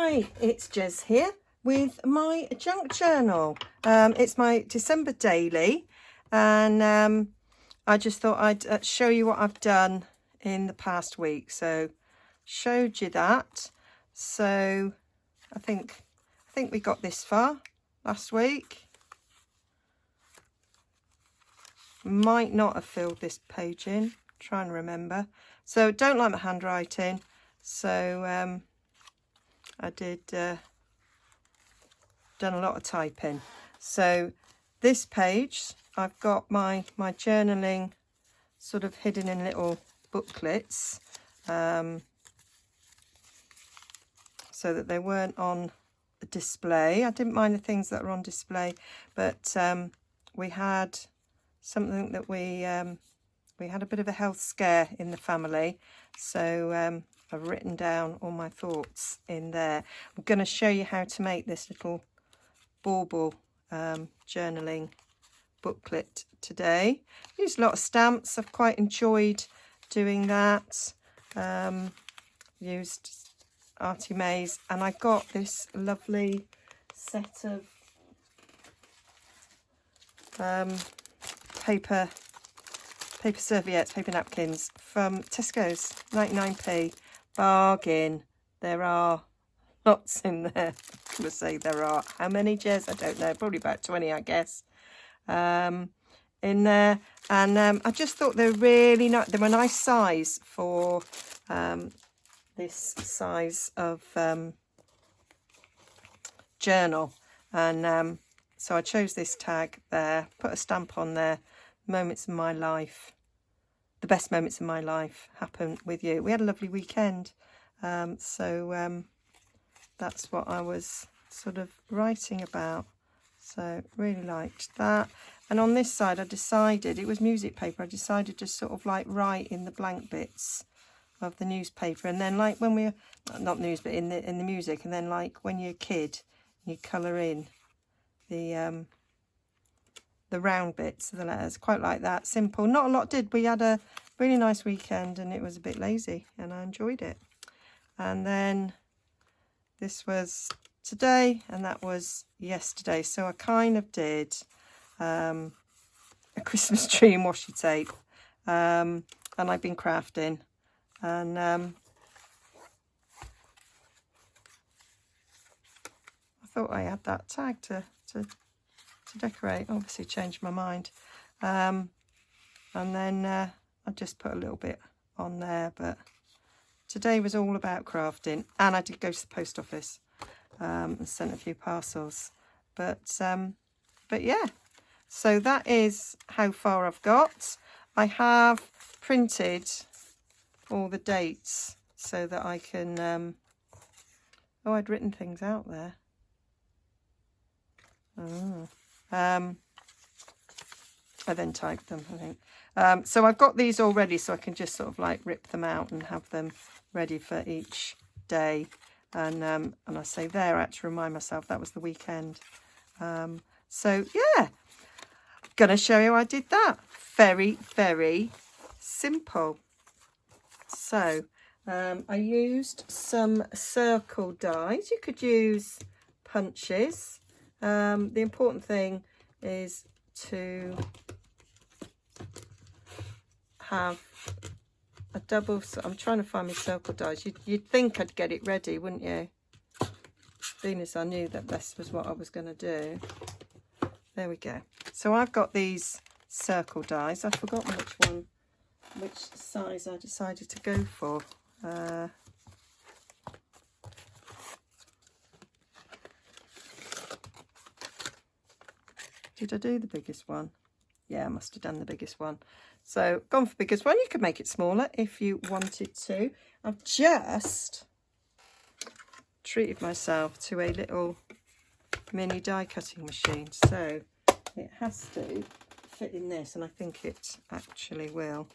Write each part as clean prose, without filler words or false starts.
Hi, it's Jez here with my junk journal. It's my December daily, and I just thought I'd show you what I've done in the past week. So showed you that. So I think we got this far last week. Might not have filled this page in, trying to remember. So don't like my handwriting, so I did done a lot of typing. So this page, I've got my journaling sort of hidden in little booklets, so that they weren't on display. I didn't mind the things that are on display, but we had something that we had a bit of a health scare in the family, so I've written down all my thoughts in there. I'm going to show you how to make this little bauble journaling booklet today. Used a lot of stamps. I've quite enjoyed doing that. Used Artie May's, and I got this lovely set of paper serviettes, paper napkins from Tesco's, 99p. Bargain. There are lots in there. I'm going to say there are. How many, Jez? I don't know. Probably about 20, I guess. In there. And I just thought they're really nice. They were a nice size for this size of journal. And so I chose this tag there, put a stamp on there. Moments in my life. The best moments in my life happen with you. We had a lovely weekend, so that's what I was sort of writing about. So really liked that. And on this side, I decided, it was music paper, I decided to sort of like write in the blank bits of the newspaper, and then like when we're not news, but in the music, and then like when you're a kid, you colour in the round bits of the letters. Quite like that. Simple. Not a lot did. We had a really nice weekend and it was a bit lazy and I enjoyed it. And then this was today and that was yesterday. So I kind of did a Christmas tree in washi tape, and I've been crafting, and I thought I had that tag to decorate. Obviously changed my mind, and then I just put a little bit on there, but today was all about crafting. And I did go to the post office and sent a few parcels, but yeah, so that is how far I've got. I have printed all the dates so that I can oh, I'd written things out there. I then typed them, I think. So I've got these all ready, so I can just sort of like rip them out and have them ready for each day. And I say there, I had to remind myself that was the weekend. So yeah, gonna show you how I did that. Very, very simple. So I used some circle dies. You could use punches. The important thing is to have a double. I'm trying to find my circle dies. You'd think I'd get it ready, wouldn't you? Being as I knew that this was what I was going to do. There we go. So I've got these circle dies. I've forgotten which size I decided to go for. Did I do the biggest one? Yeah, I must have done the biggest one. So gone for the biggest one. You could make it smaller if you wanted to. I've just treated myself to a little mini die cutting machine. So it has to fit in this, and I think it actually will.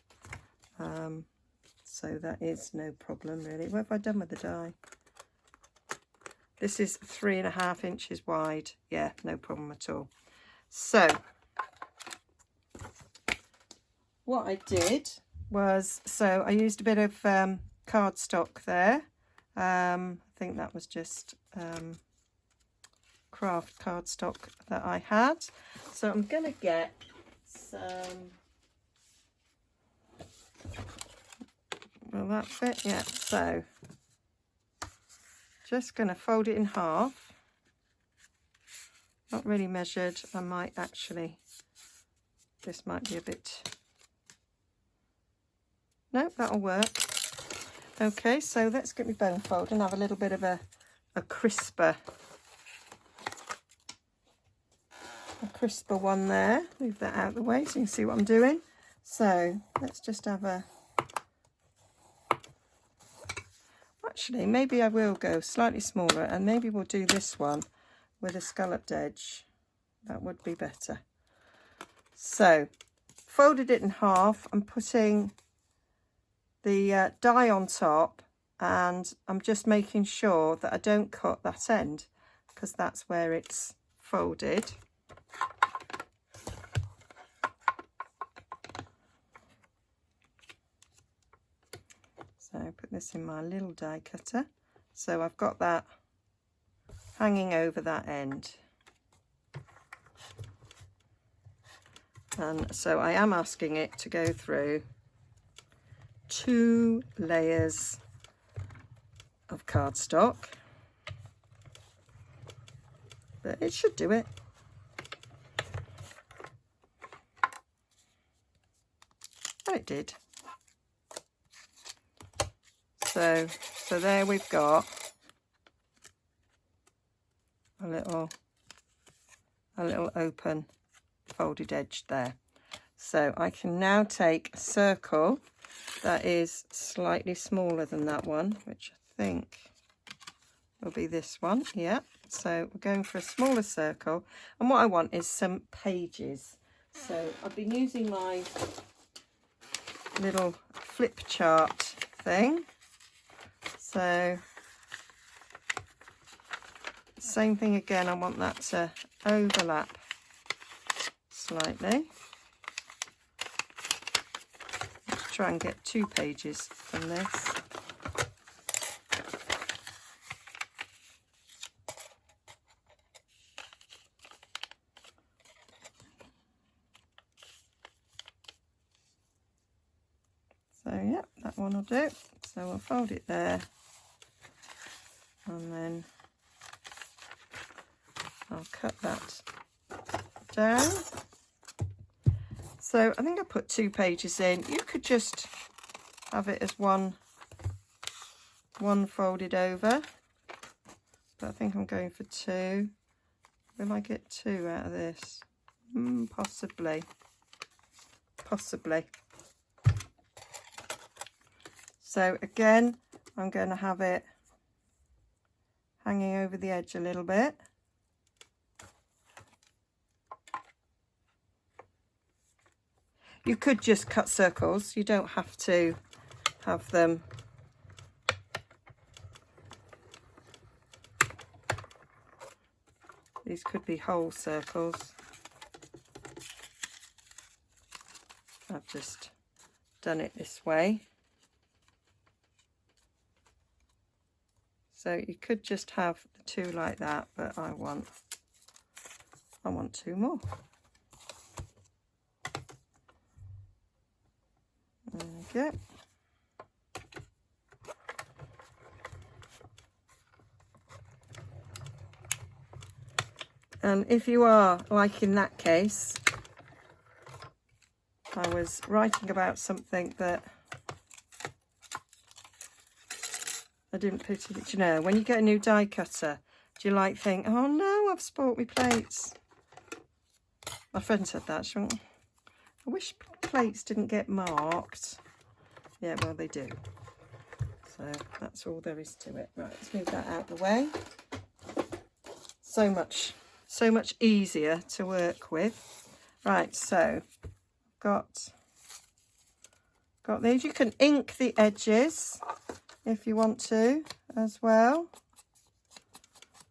So that is no problem really. What have I done with the die? This is 3.5 inches wide. Yeah, no problem at all. So what I did was, so I used a bit of cardstock there, I think that was just craft cardstock that I had. So I'm going to get some, will that fit? Yeah, so just going to fold it in half. Not really measured. I might actually, this might be a bit, no, that'll work. Okay, so let's get my bone fold and have a little bit of a crisper one there. Move that out of the way so you can see what I'm doing. So let's just have a, actually maybe I will go slightly smaller and maybe we'll do this one with a scalloped edge. That would be better. So folded it in half. I'm putting the die on top and I'm just making sure that I don't cut that end because that's where it's folded. So put this in my little die cutter. So I've got that hanging over that end. And so I am asking it to go through 2 layers of cardstock, but it should do it. And it did. So there we've got a little open folded edge there. So I can now take a circle that is slightly smaller than that one, which I think will be this one. Yeah, so we're going for a smaller circle, and what I want is some pages. So I've been using my little flip chart thing. So same thing again, I want that to overlap slightly. Let's try and get 2 pages from this. So yeah, that one will do. So we'll fold it there and then I'll cut that down. So I think I put 2 pages in. You could just have it as one folded over, but I think I'm going for 2. Will I get 2 out of this? Possibly. So again, I'm going to have it hanging over the edge a little bit. You could just cut circles. You don't have to have them these could be whole circles. I've just done it this way. So you could just have the 2 like that, but I want 2 more. There we go. And if you are like in that case, I was writing about something that I didn't put it, you know, when you get a new die cutter, do you like think, oh no, I've spoilt my plates? My friend said that. She went, I wish plates didn't get marked. Yeah, well, they do. So that's all there is to it. Right, let's move that out of the way. So much easier to work with. Right, so got these. You can ink the edges if you want to as well.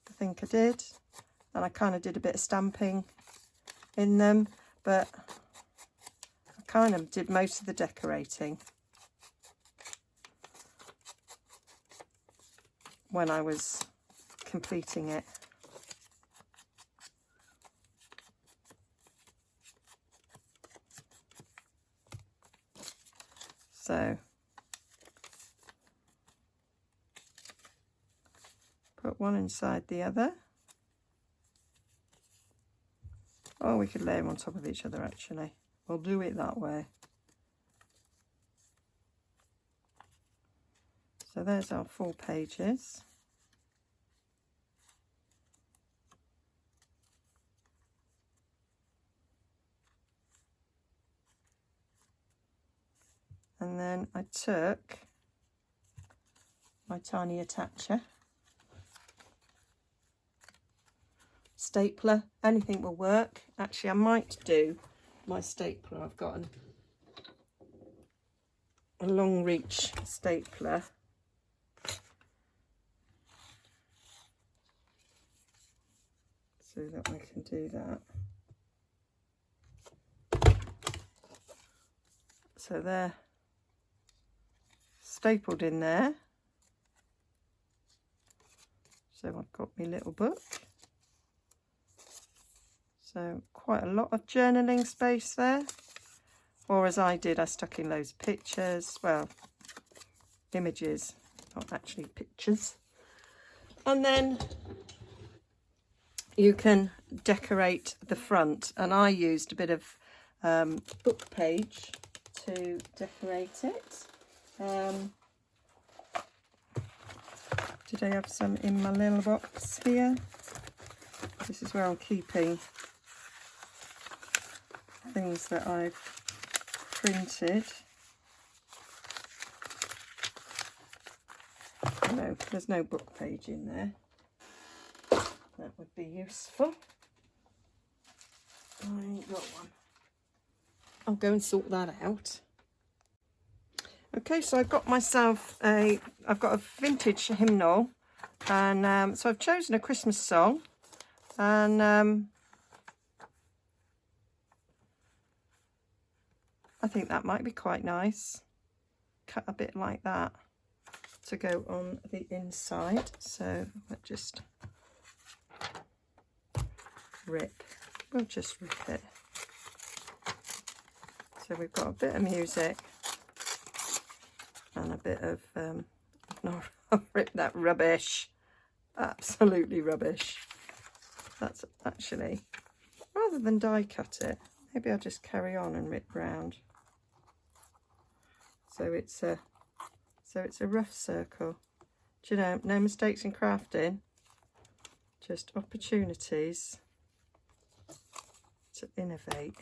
I think I did, and I kind of did a bit of stamping in them, but I kind of did most of the decorating. when I was completing it. So put one inside the other. Oh, we could lay them on top of each other actually. We'll do it that way. So there's our 4 pages. And then I took my tiny attacher, stapler, anything will work. Actually, I might do my stapler. I've got a long reach stapler. So that I can do that. So they're stapled in there. So I've got my little book. So quite a lot of journaling space there. Or as I did, I stuck in loads of pictures. Well, images, not actually pictures. And then you can decorate the front. And I used a bit of book page to decorate it. Did I have some in my little box here? This is where I'm keeping things that I've printed. No, there's no book page in there. That would be useful. I ain't got one. I'll go and sort that out. Okay, so I've got myself I've got a vintage hymnal, and so I've chosen a Christmas song, and I think that might be quite nice. Cut a bit like that to go on the inside. So let's just rip. We'll just rip it. So we've got a bit of music and a bit of no, I've ripped that rubbish. Absolutely rubbish. That's actually, rather than die cut it, maybe I'll just carry on and rip round. So it's a rough circle. Do you know, no mistakes in crafting, just opportunities to innovate.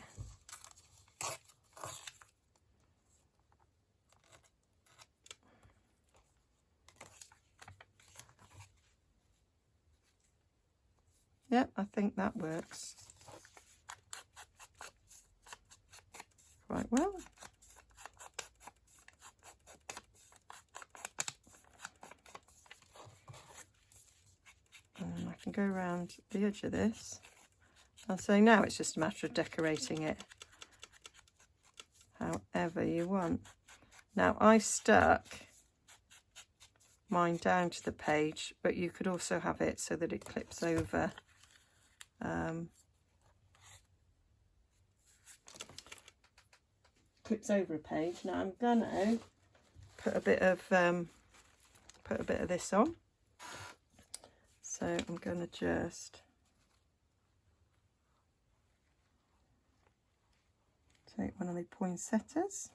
Yep, I think that works quite well. And I can go around the edge of this. I'll say now it's just a matter of decorating it however you want. Now I stuck mine down to the page, but you could also have it so that it clips over. Clips over a page. Now I'm gonna put a bit of this on. So I'm gonna just take one of the poinsettias.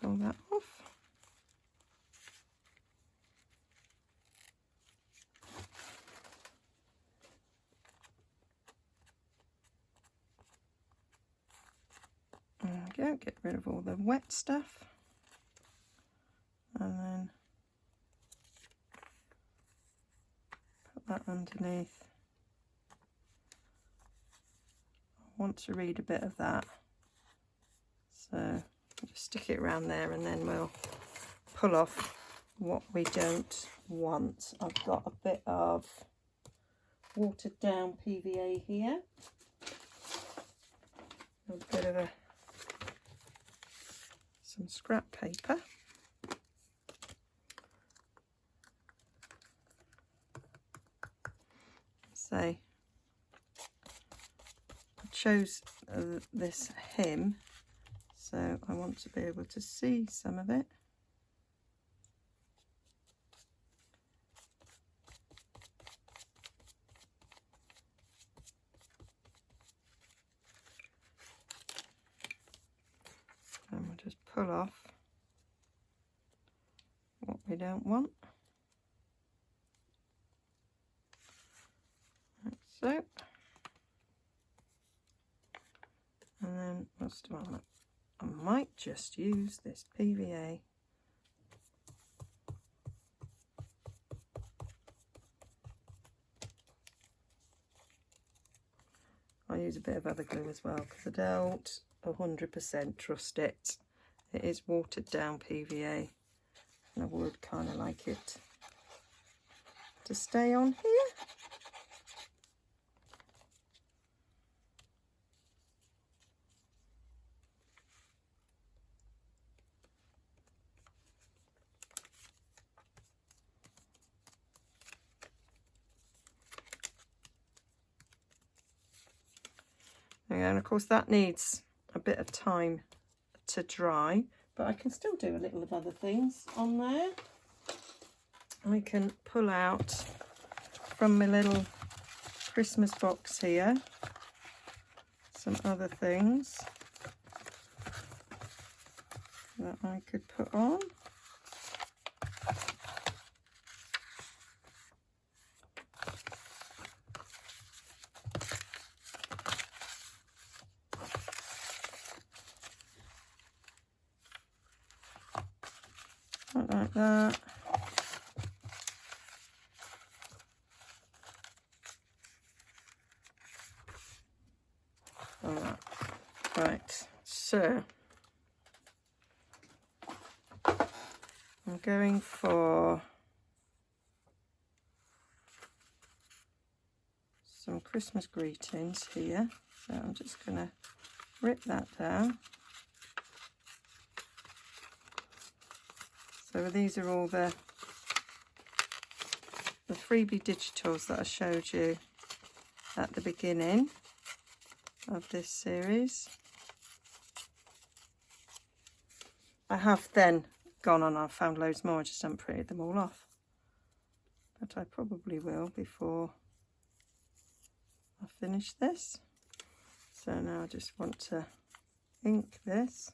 Pull that off. There we go, get rid of all the wet stuff. And then put that underneath. I want to read a bit of that. So just stick it around there, and then we'll pull off what we don't want. I've got a bit of watered down PVA here. of some scrap paper. So I chose this hymn, so I want to be able to see some of it. And we'll just pull off what we don't want. Like so. And then what's the one? I might just use this PVA. I'll use a bit of other glue as well because I don't 100% trust it. It is watered down PVA and I would kind of like it to stay on here. And of course that needs a bit of time to dry, but I can still do a little of other things on there. I can pull out from my little Christmas box here some other things that I could put on. Like that. All right. Right, so I'm going for some Christmas greetings here. So I'm just going to rip that down. So these are all the freebie digitals that I showed you at the beginning of this series. I have then gone on, I've found loads more, I just haven't printed them all off. But I probably will before I finish this. So now I just want to ink this.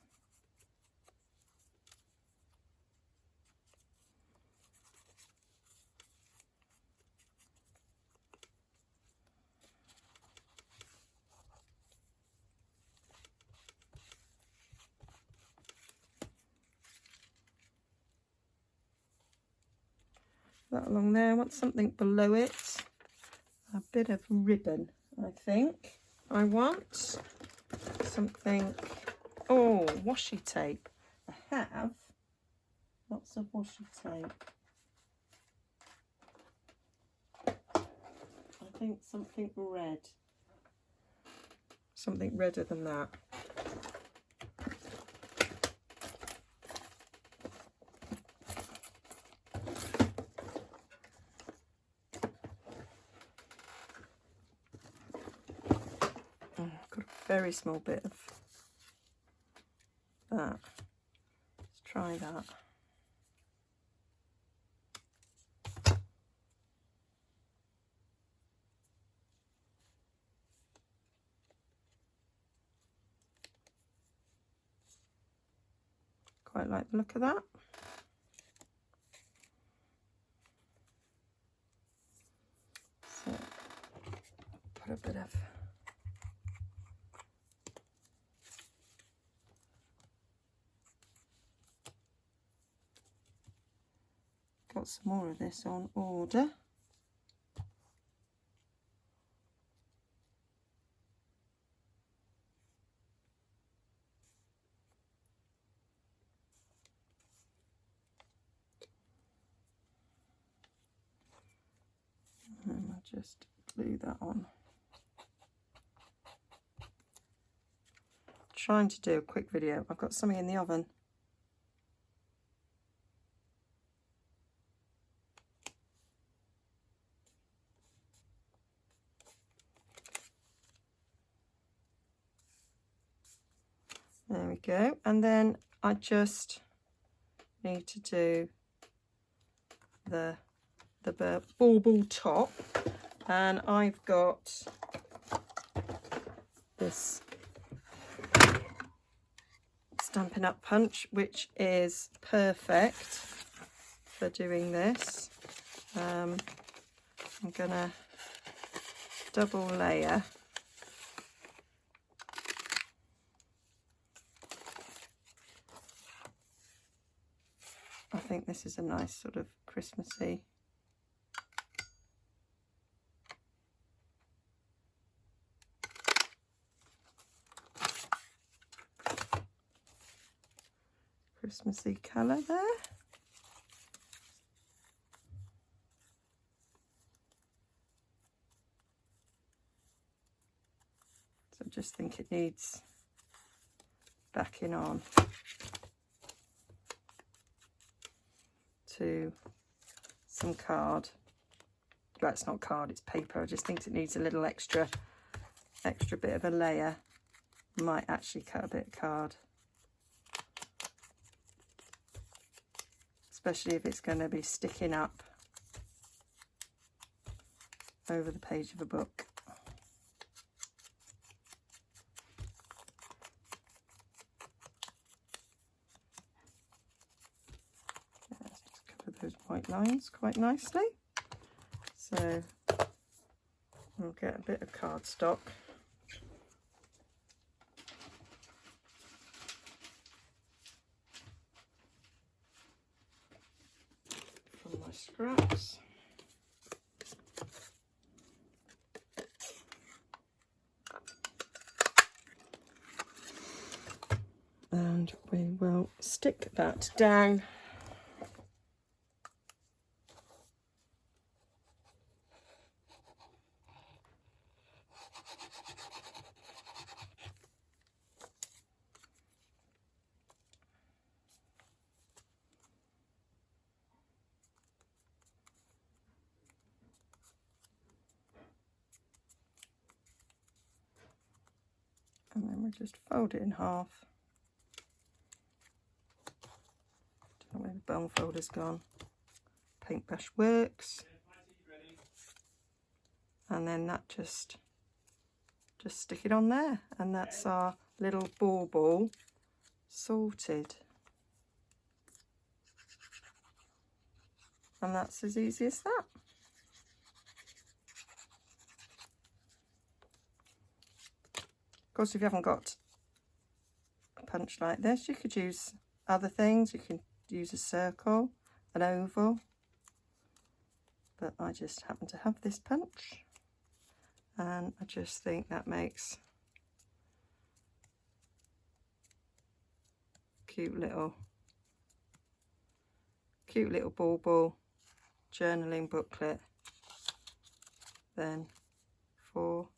That along there. I want something below it, a bit of ribbon. I think I want something, oh, washi tape. I have lots of washi tape. I think something red, something redder than that. Very small bit of that. Let's try that. Quite like the look of that. So put a bit of got some more of this on order. And I'll just glue that on. trying to do a quick video. I've got something in the oven. There we go. And then I just need to do the bauble top, and I've got this Stampin' Up punch, which is perfect for doing this. I'm gonna double layer. I think this is a nice sort of Christmassy colour there. So I just think it needs backing on to some card. Well, it's not card, it's paper. I just think it needs a little extra bit of a layer. Might actually cut a bit of card, especially if it's going to be sticking up over the page of a book. Those white lines quite nicely. So we'll get a bit of cardstock. From my scraps. And we will stick that down. And then we'll just fold it in half. Don't know where the bone folder's gone. Paintbrush works. And then that just stick it on there. And that's our little bauble sorted. And that's as easy as that. Of course, if you haven't got a punch like this, you could use other things. You can use a circle, an oval, but I just happen to have this punch, and I just think that makes cute little bauble journaling booklet then for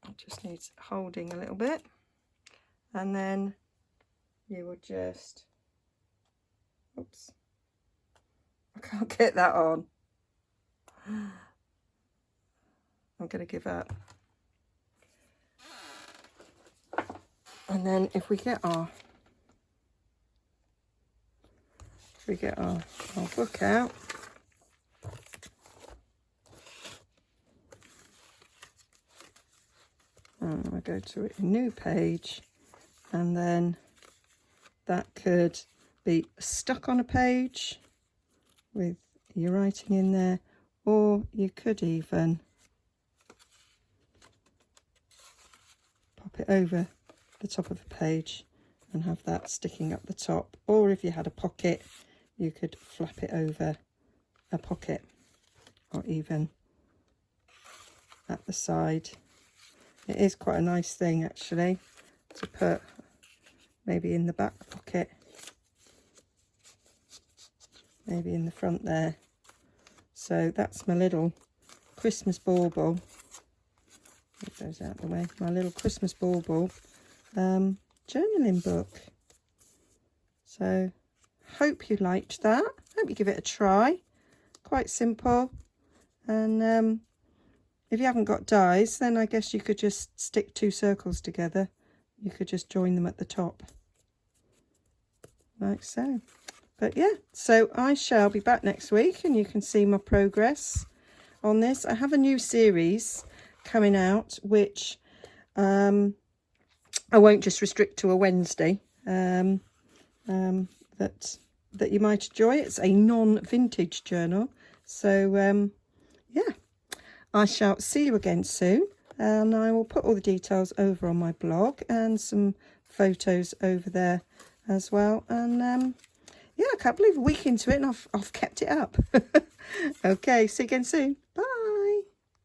it just needs holding a little bit, and then you will just, oops, I can't get that on. I'm going to give up. And then if we get our book out, and I go to a new page, and then that could be stuck on a page with your writing in there, or you could even pop it over the top of the page and have that sticking up the top, or if you had a pocket you could flap it over a pocket, or even at the side. It is quite a nice thing actually to put maybe in the back pocket, maybe in the front there. So that's my little Christmas bauble Get those out of the way. My little Christmas bauble journaling book. So hope you liked that. Hope you give it a try. Quite simple. And if you haven't got dies, then I guess you could just stick 2 circles together. You could just join them at the top, like so. But yeah, so I shall be back next week and you can see my progress on this. I have a new series coming out, which I won't just restrict to a Wednesday, that you might enjoy. It's a non-vintage journal. So yeah, I shall see you again soon, and I will put all the details over on my blog and some photos over there as well. And yeah, I can't believe a week into it and I've kept it up. Okay, see you again soon.